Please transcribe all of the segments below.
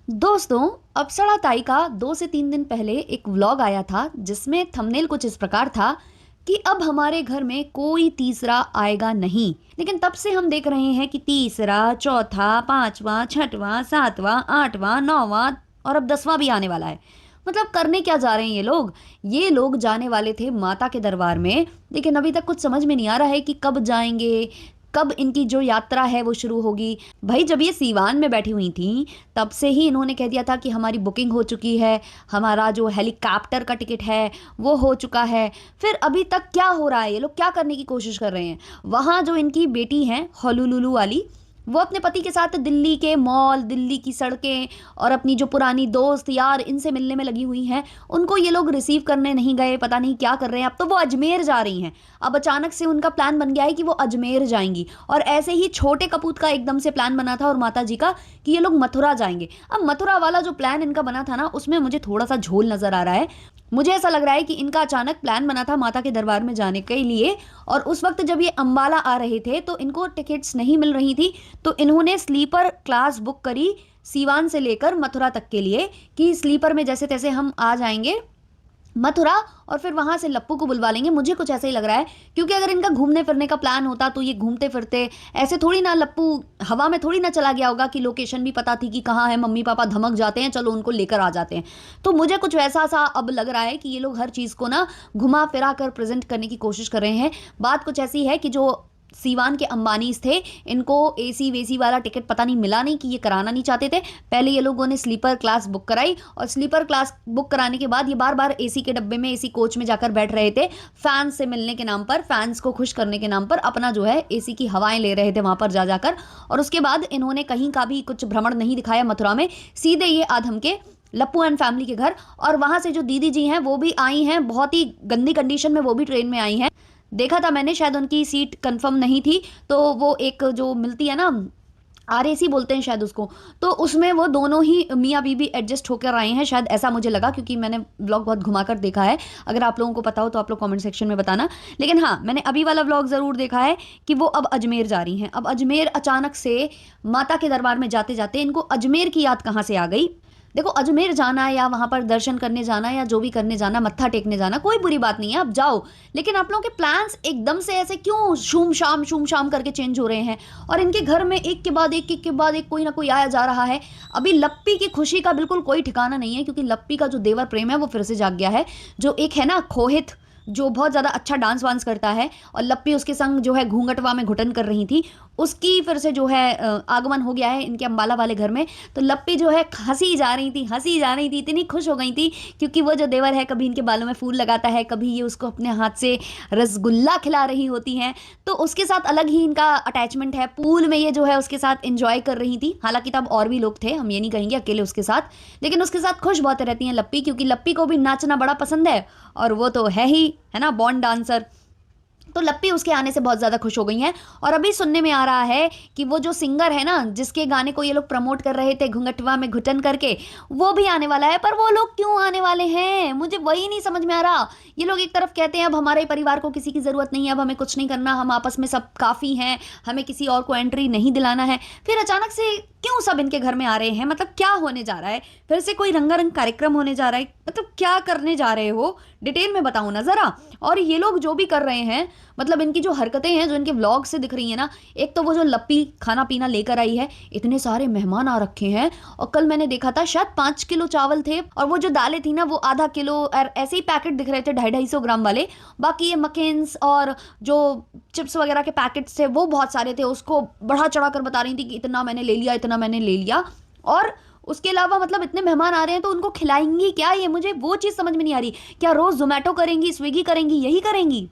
दोस्तों, अप्सरा ताई का 2 से 3 दिन पहले एक व्लॉग आया था जिसमें थंबनेल कुछ इस प्रकार था कि अब हमारे घर में कोई तीसरा आएगा नहीं। लेकिन तब से हम देख रहे हैं कि तीसरा, चौथा, पांचवा, छठवां, सातवां, आठवां, नौवां और अब 10वां भी आने वाला है। मतलब करने क्या जा रहे हैं ये लोग जाने वाले थे माता के दरबार में, लेकिन अभी तक कुछ समझ में नहीं आ रहा है कि कब जाएंगे, कब इनकी जो यात्रा है वो शुरू होगी। भाई जब ये सीवान में बैठी हुई थी तब से ही इन्होंने कह दिया था कि हमारी बुकिंग हो चुकी है, हमारा जो हेलीकॉप्टर का टिकट है वो हो चुका है। फिर अभी तक क्या हो रहा है, ये लोग क्या करने की कोशिश कर रहे हैं। वहाँ जो इनकी बेटी है होलुलुलु वाली, वो अपने पति के साथ दिल्ली के मॉल, दिल्ली की सड़कें और अपनी जो पुरानी दोस्त यार इनसे मिलने में लगी हुई हैं। उनको ये लोग रिसीव करने नहीं गए, पता नहीं क्या कर रहे हैं। अब तो वो अजमेर जा रही हैं। अब अचानक से उनका प्लान बन गया है कि वो अजमेर जाएंगी। और ऐसे ही छोटे कपूत का एकदम से प्लान बना था और माता जी का कि ये लोग मथुरा जाएंगे। अब मथुरा वाला जो प्लान इनका बना था ना, उसमें मुझे थोड़ा सा झोल नजर आ रहा है। मुझे ऐसा लग रहा है कि इनका अचानक प्लान बना था माता के दरबार में जाने के लिए, और उस वक्त जब ये अंबाला आ रहे थे तो इनको टिकट्स नहीं मिल रही थी, तो इन्होंने स्लीपर क्लास बुक करी सीवान से लेकर मथुरा तक के लिए कि स्लीपर में जैसे तैसे हम आ जाएंगे मथुरा और फिर वहां से लप्पू को बुलवा लेंगे। मुझे कुछ ऐसा ही लग रहा है, क्योंकि अगर इनका घूमने फिरने का प्लान होता तो ये घूमते फिरते ऐसे थोड़ी ना, लप्पू हवा में थोड़ी ना चला गया होगा कि लोकेशन भी पता थी कि कहाँ है, मम्मी पापा धमक जाते हैं, चलो उनको लेकर आ जाते हैं। तो मुझे कुछ वैसा सा अब लग रहा है कि ये लोग हर चीज़ को ना घुमा फिरा कर प्रेजेंट करने की कोशिश कर रहे हैं। बात कुछ ऐसी है कि जो सीवान के अंबानीज थे, इनको एसी वेसी वाला टिकट पता नहीं मिला नहीं कि ये कराना नहीं चाहते थे। पहले ये लोगों ने स्लीपर क्लास बुक कराई और स्लीपर क्लास बुक कराने के बाद ये बार बार एसी के डब्बे में, एसी कोच में जाकर बैठ रहे थे। फैंस से मिलने के नाम पर, फैंस को खुश करने के नाम पर अपना जो है एसी की हवाएं ले रहे थे वहां पर जा जाकर। और उसके बाद इन्होंने कहीं का भी कुछ भ्रमण नहीं दिखाया मथुरा में, सीधे ये आधम के लप्पू एंड फैमिली के घर। और वहां से जो दीदी जी हैं वो भी आई हैं, बहुत ही गंदी कंडीशन में वो भी ट्रेन में आई हैं। देखा था मैंने, शायद उनकी सीट कंफर्म नहीं थी, तो वो एक जो मिलती है ना, आरएसी बोलते हैं शायद उसको, तो उसमें वो दोनों ही मियाँ बीबी एडजस्ट होकर आए हैं, शायद ऐसा मुझे लगा, क्योंकि मैंने व्लॉग बहुत घुमाकर देखा है। अगर आप लोगों को पता हो तो आप लोग कमेंट सेक्शन में बताना। लेकिन हाँ, मैंने अभी वाला व्लॉग ज़रूर देखा है कि वो अब अजमेर जा रही हैं। अब अजमेर अचानक से माता के दरबार में जाते जाते इनको अजमेर की याद कहाँ से आ गई। देखो, अजमेर जाना या वहां पर दर्शन करने जाना या जो भी करने जाना, मत्था टेकने जाना, कोई बुरी बात नहीं है, आप जाओ। लेकिन आप लोगों के प्लान्स एकदम से ऐसे क्यों शूम शाम करके चेंज हो रहे हैं। और इनके घर में एक के बाद एक, एक के बाद एक कोई ना कोई आया जा रहा है। अभी लप्पी की खुशी का बिल्कुल कोई ठिकाना नहीं है, क्योंकि लप्पी का जो देवर प्रेम है वो फिर से जाग गया है। जो एक है ना खोहित, जो बहुत ज़्यादा अच्छा डांस वांस करता है, और लप्पी उसके संग जो है घूंघटवा में घुटन कर रही थी, उसकी फिर से जो है आगमन हो गया है इनके अम्बाला वाले घर में। तो लप्पी जो है हंसी जा रही थी, इतनी खुश हो गई थी, क्योंकि वो जो देवर है कभी इनके बालों में फूल लगाता है, कभी ये उसको अपने हाथ से रसगुल्ला खिला रही होती हैं। तो उसके साथ अलग ही इनका अटैचमेंट है। पूल में ये जो है उसके साथ इंजॉय कर रही थी। हालांकि तब और भी लोग थे, हम ये नहीं कहेंगे अकेले उसके साथ, लेकिन उसके साथ खुश बहुत रहती हैं लप्पी, क्योंकि लप्पी को भी नाचना बड़ा पसंद है और वो तो है ही, है ना, बॉन्ड डांसर। तो लप्पी उसके आने से बहुत ज़्यादा खुश हो गई हैं। और अभी सुनने में आ रहा है कि वो जो सिंगर है ना, जिसके गाने को ये लोग प्रमोट कर रहे थे घुंघटवा में घुटन करके, वो भी आने वाला है। पर वो लोग क्यों आने वाले हैं, मुझे वही नहीं समझ में आ रहा। ये लोग एक तरफ कहते हैं अब हमारे परिवार को किसी की ज़रूरत नहीं है, अब हमें कुछ नहीं करना, हम आपस में सब काफ़ी हैं, हमें किसी और को एंट्री नहीं दिलाना है। फिर अचानक से क्यों सब इनके घर में आ रहे हैं, मतलब क्या होने जा रहा है। फिर से कोई रंगारंग कार्यक्रम होने जा रहा है, मतलब क्या करने जा रहे हो, डिटेल में बताओ ना ज़रा। और ये लोग जो भी कर रहे हैं, मतलब इनकी जो हरकतें हैं जो इनके व्लॉग से दिख रही है ना, एक तो वो जो लप्पी खाना पीना लेकर आई है, इतने सारे मेहमान आ रखे हैं। और कल मैंने देखा था शायद 5 किलो चावल थे, और वो जो दालें थी ना वो आधा किलो, और ऐसे ही पैकेट दिख रहे थे 250-250 ग्राम वाले। बाकी ये मकेन्स और जो चिप्स वगैरह के पैकेट्स थे वो बहुत सारे थे, उसको बढ़ा चढ़ा कर बता रही थी कि इतना मैंने ले लिया, इतना मैंने ले लिया। और उसके अलावा मतलब इतने मेहमान आ रहे हैं तो उनको खिलाएंगी क्या, ये मुझे वो चीज़ समझ में नहीं आ रही। क्या रोज़ जोमेटो करेंगी, स्विगी करेंगी, यही करेंगी,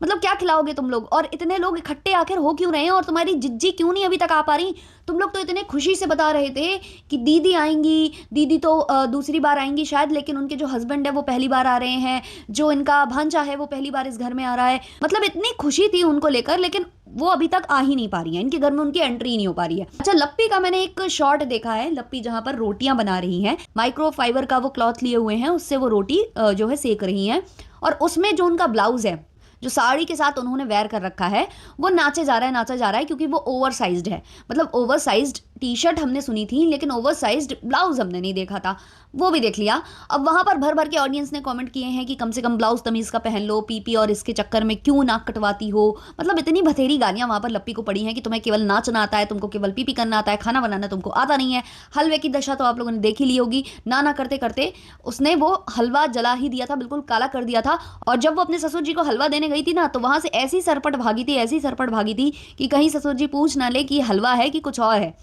मतलब क्या खिलाओगे तुम लोग। और इतने लोग इकट्ठे आखिर हो क्यों रहे हैं, और तुम्हारी जिज्जी क्यों नहीं अभी तक आ पा रही। तुम लोग तो इतने खुशी से बता रहे थे कि दीदी आएंगी, दीदी तो दूसरी बार आएंगी शायद, लेकिन उनके जो हस्बैंड है वो पहली बार आ रहे हैं, जो इनका भांजा है वो पहली बार इस घर में आ रहा है। मतलब इतनी खुशी थी उनको लेकर, लेकिन वो अभी तक आ ही नहीं पा रही है, इनके घर में उनकी एंट्री नहीं हो पा रही है। अच्छा, लप्पी का मैंने एक शॉट देखा है, लप्पी जहां पर रोटियां बना रही हैं, माइक्रो फाइबर का वो क्लॉथ लिए हुए हैं, उससे वो रोटी जो है सेक रही हैं। और उसमें जो उनका ब्लाउज है, जो साड़ी के साथ उन्होंने वेयर कर रखा है, वो नाचा जा रहा है, क्योंकि वो ओवर साइज्ड है। मतलब ओवर साइज्ड टी शर्ट हमने सुनी थी, लेकिन ओवरसाइज्ड ब्लाउज हमने नहीं देखा था, वो भी देख लिया। अब वहां पर भर भर के ऑडियंस ने कमेंट किए हैं कि कम से कम ब्लाउज तमीज का पहन लो, पीपी और इसके चक्कर में क्यों नाक कटवाती हो। मतलब इतनी बथेरी गालियां वहां पर लप्पी को पड़ी हैं कि तुम्हें केवल नाचना आता है, तुमको केवल पीपी करना आता है, खाना बनाना तुमको आता नहीं है। हलवे की दशा तो आप लोगों ने देख ही ली होगी, ना ना करते करते उसने वो हलवा जला ही दिया था, बिल्कुल काला कर दिया था। और जब वो अपने ससुर जी को हलवा देने गई थी ना, तो वहां से ऐसी सरपट भागी थी, ऐसी सरपट भागी थी कि कहीं ससुर जी पूछ ना ले कि हलवा है कि कुछ और है।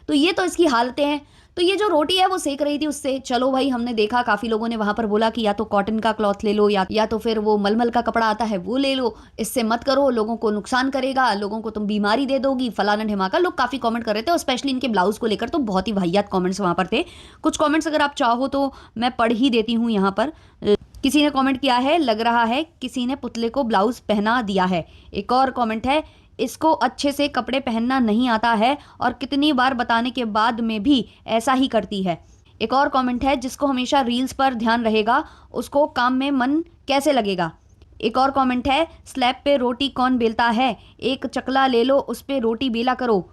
तो ये तो इसकी हालतें हैं। तो ये जो रोटी है वो सेक रही थी उससे, चलो भाई हमने देखा, काफी लोगों ने वहां पर बोला कि या तो कॉटन का क्लॉथ ले लो, या तो फिर वो मलमल का कपड़ा आता है वो ले लो, इससे मत करो, लोगों को नुकसान करेगा, लोगों को तुम बीमारी दे दोगी, फलाना ढिमाका। लोग काफी कमेंट कर रहे थे और स्पेशली इनके ब्लाउज को लेकर तो बहुत ही वाहियात कमेंट्स वहां पर थे। कुछ कमेंट्स अगर आप चाहो तो मैं पढ़ ही देती हूँ यहाँ पर। किसी ने कमेंट किया है, लग रहा है किसी ने पुतले को ब्लाउज पहना दिया है। एक और कमेंट है, इसको अच्छे से कपड़े पहनना नहीं आता है और कितनी बार बताने के बाद में भी ऐसा ही करती है। एक और कमेंट है, जिसको हमेशा रील्स पर ध्यान रहेगा उसको काम में मन कैसे लगेगा। एक और कमेंट है, स्लैब पे रोटी कौन बेलता है, एक चकला ले लो उस पे रोटी बेला करो।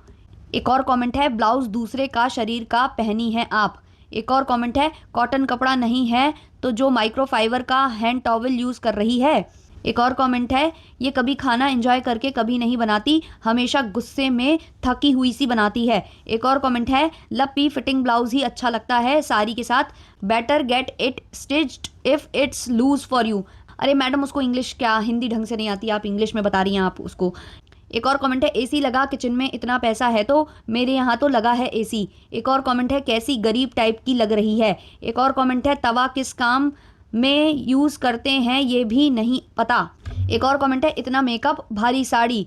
एक और कमेंट है, ब्लाउज दूसरे का शरीर का पहनी है आप। एक और कमेंट है, कॉटन कपड़ा नहीं है तो जो माइक्रोफाइबर का हैंड टॉवल यूज़ कर रही है। एक और कमेंट है, ये कभी खाना एंजॉय करके कभी नहीं बनाती, हमेशा गुस्से में थकी हुई सी बनाती है। एक और कमेंट है, लप्पी फिटिंग ब्लाउज ही अच्छा लगता है साड़ी के साथ, better get it stitched if it's loose for you. अरे मैडम, उसको इंग्लिश क्या हिंदी ढंग से नहीं आती, आप इंग्लिश में बता रही हैं आप उसको। एक और कमेंट है, एसी लगा किचन में, इतना पैसा है तो मेरे यहाँ तो लगा है एसी। एक और कमेंट है, कैसी गरीब टाइप की लग रही है। एक और कमेंट है, तवा किस काम में यूज़ करते हैं ये भी नहीं पता। एक और कमेंट है, इतना मेकअप, भारी साड़ी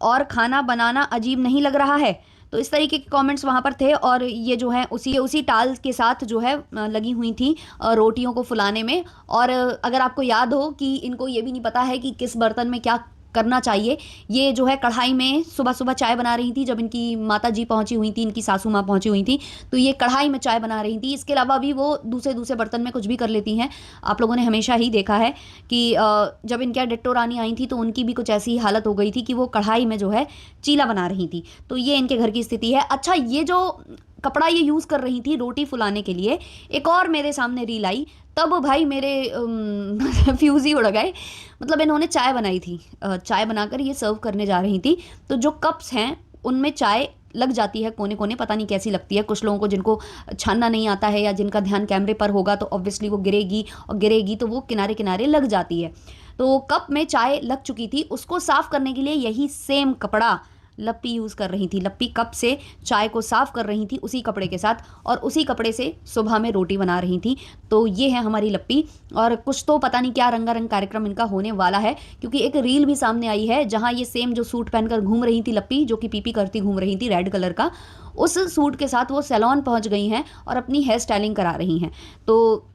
और खाना बनाना अजीब नहीं लग रहा है। तो इस तरीके के कमेंट्स वहाँ पर थे और ये जो है उसी टाल के साथ जो है लगी हुई थी रोटियों को फुलाने में। और अगर आपको याद हो कि इनको ये भी नहीं पता है कि किस बर्तन में क्या करना चाहिए। ये जो है कढ़ाई में सुबह सुबह चाय बना रही थी, जब इनकी माता जी पहुंची हुई थी, इनकी सासू माँ पहुंची हुई थी, तो ये कढ़ाई में चाय बना रही थी। इसके अलावा भी वो दूसरे दूसरे बर्तन में कुछ भी कर लेती हैं। आप लोगों ने हमेशा ही देखा है कि जब इनके यहाँ डिट्टो रानी आई थी तो उनकी भी कुछ ऐसी हालत हो गई थी कि वो कढ़ाई में जो है चीला बना रही थी। तो ये इनके घर की स्थिति है। अच्छा, ये जो कपड़ा ये यूज़ कर रही थी रोटी फुलाने के लिए, एक और मेरे सामने रील आई, तब भाई मेरे फ्यूज़ ही उड़ गए। मतलब इन्होंने चाय बनाई थी, चाय बनाकर ये सर्व करने जा रही थी, तो जो कप्स हैं उनमें चाय लग जाती है कोने कोने, पता नहीं कैसी लगती है कुछ लोगों को जिनको छानना नहीं आता है या जिनका ध्यान कैमरे पर होगा तो ऑब्वियसली वो गिरेगी, और गिरेगी तो वो किनारे किनारे लग जाती है। तो कप में चाय लग चुकी थी, उसको साफ़ करने के लिए यही सेम कपड़ा लप्पी यूज़ कर रही थी। लप्पी कप से चाय को साफ़ कर रही थी उसी कपड़े के साथ, और उसी कपड़े से सुबह में रोटी बना रही थी। तो ये है हमारी लप्पी। और कुछ तो पता नहीं क्या रंगारंग कार्यक्रम इनका होने वाला है, क्योंकि एक रील भी सामने आई है जहाँ ये सेम जो सूट पहनकर घूम रही थी लप्पी, जो कि पीपी करती घूम रही थी रेड कलर का, उस सूट के साथ वो सैलून पहुँच गई हैं और अपनी हेयर स्टाइलिंग करा रही हैं। तो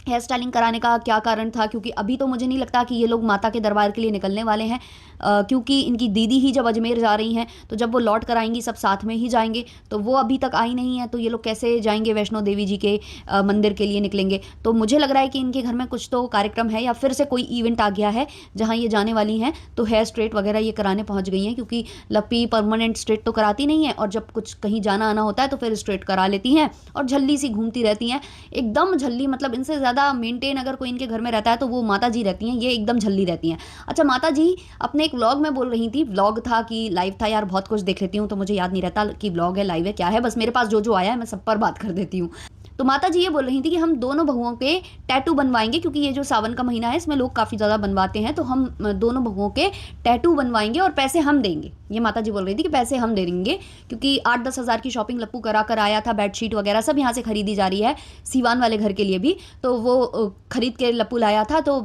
हेयर स्टाइलिंग कराने का क्या कारण था, क्योंकि अभी तो मुझे नहीं लगता कि ये लोग माता के दरबार के लिए निकलने वाले हैं, क्योंकि इनकी दीदी ही जब अजमेर जा रही हैं तो जब वो लौट कर आएंगी सब साथ में ही जाएंगे, तो वो अभी तक आई नहीं है, तो ये लोग कैसे जाएंगे वैष्णो देवी जी के मंदिर के लिए निकलेंगे। तो मुझे लग रहा है कि इनके घर में कुछ तो कार्यक्रम है या फिर से कोई इवेंट आ गया है जहाँ ये जाने वाली हैं, तो हेयर स्ट्रेट वगैरह ये कराने पहुँच गई हैं, क्योंकि लप्पी परमानेंट स्ट्रेट तो कराती नहीं है, और जब कुछ कहीं जाना आना होता है तो फिर स्ट्रेट करा लेती हैं और झल्ली सी घूमती रहती हैं, एकदम झल्ली। मतलब इनसे ज़्यादा मेंटेन अगर कोई इनके घर में रहता है तो वो माता जी रहती हैं, ये एकदम झल्ली रहती हैं। अच्छा, माता जी अपने एक व्लॉग में बोल रही थी, व्लॉग था कि लाइव था, यार बहुत कुछ देख लेती हूँ तो मुझे याद नहीं रहता कि व्लॉग है लाइव है क्या है, बस मेरे पास जो जो आया है मैं सब पर बात कर देती हूँ। तो माता जी ये बोल रही थी कि हम दोनों बहुओं के टैटू बनवाएंगे, क्योंकि ये जो सावन का महीना है इसमें लोग काफ़ी ज़्यादा बनवाते हैं, तो हम दोनों बहुओं के टैटू बनवाएंगे और पैसे हम देंगे। ये माता जी बोल रही थी कि पैसे हम दे देंगे, क्योंकि 8-10 हज़ार की शॉपिंग लप्पू करा कर आया था, बेडशीट वगैरह सब यहाँ से खरीदी जा रही है, सीवान वाले घर के लिए भी, तो वो खरीद के लप्पू लाया था। तो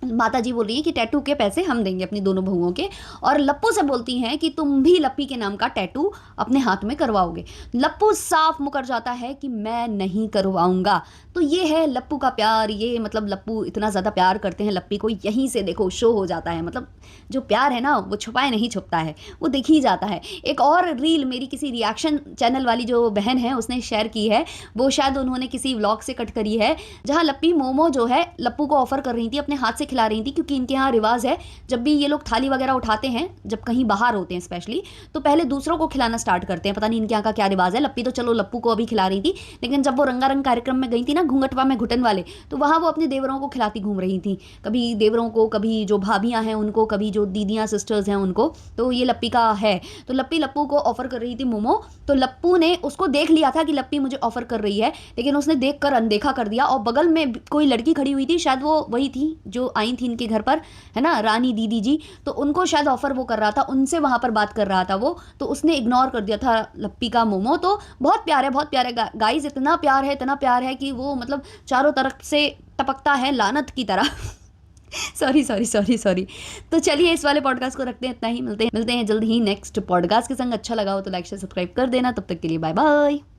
माता जी बोल रही है कि टैटू के पैसे हम देंगे अपनी दोनों बहुओं के, और लप्पू से बोलती हैं कि तुम भी लप्पी के नाम का टैटू अपने हाथ में करवाओगे। लप्पू साफ मुकर जाता है कि मैं नहीं करवाऊंगा। तो ये है लप्पू का प्यार, ये मतलब लप्पू इतना ज़्यादा प्यार करते हैं लप्पी को, यहीं से देखो शो हो जाता है। मतलब जो प्यार है ना वो छुपाए नहीं छुपता है, वो दिख ही जाता है। एक और रील मेरी किसी रिएक्शन चैनल वाली जो बहन है उसने शेयर की है, वो शायद उन्होंने किसी व्लॉग से कट करी है, जहाँ लप्पी मोमो जो है लप्पू को ऑफर कर रही थी अपने हाथ से खिला रही थी, क्योंकि इनके यहाँ रिवाज है जब भी ये लोग थाली वगैरह उठाते हैं, जब कहीं बाहर होते हैं स्पेशली, तो पहले दूसरों को खिलाना स्टार्ट करते हैं। पता नहीं इनके यहाँ का क्या रिवाज है। लप्पी तो चलो लप्पू को अभी खिला रही थी, लेकिन जब वो रंगारंग कार्यक्रम में गई थी ना, घूंघटवा में घुटन वाले, तो वहाँ वो अपने देवरों को खिलाती घूम रही थी। कभी देवरों को, कभी जो भाभियाँ हैं उनको, कभी जो दीदियाँ सिस्टर्स हैं उनको। तो ये लप्पी का है। तो लप्पी लप्पू को ऑफर कर रही थी मोमो। तो लप्पू ने उसको देख लिया था कि लप्पी मुझे ऑफर कर रही है, लेकिन उसने देख कर अनदेखा कर दिया। और बगल में कोई लड़की खड़ी हुई थी, शायद वो वही थी जो आई थी इनके घर पर, है ना, रानी दीदी जी। तो उनको शायद ऑफर वो कर रहा था, उनसे वहां पर बात कर रहा था वो। तो उसने इग्नोर कर दिया था लप्पी का मोमो। तो बहुत प्यार है, बहुत प्यार है गाइस, इतना प्यार है, इतना प्यार है कि वो मतलब चारों तरफ से टपकता है लानत की तरह। Sorry sorry sorry sorry. तो चलिए इस वाले पॉडकास्ट को रखते हैं इतना ही। मिलते हैं जल्द ही नेक्स्ट पॉडकास्ट के संग। अच्छा लगा हो तो लाइक शेयर सब्सक्राइब कर देना। तब तक के लिए बाय बाय।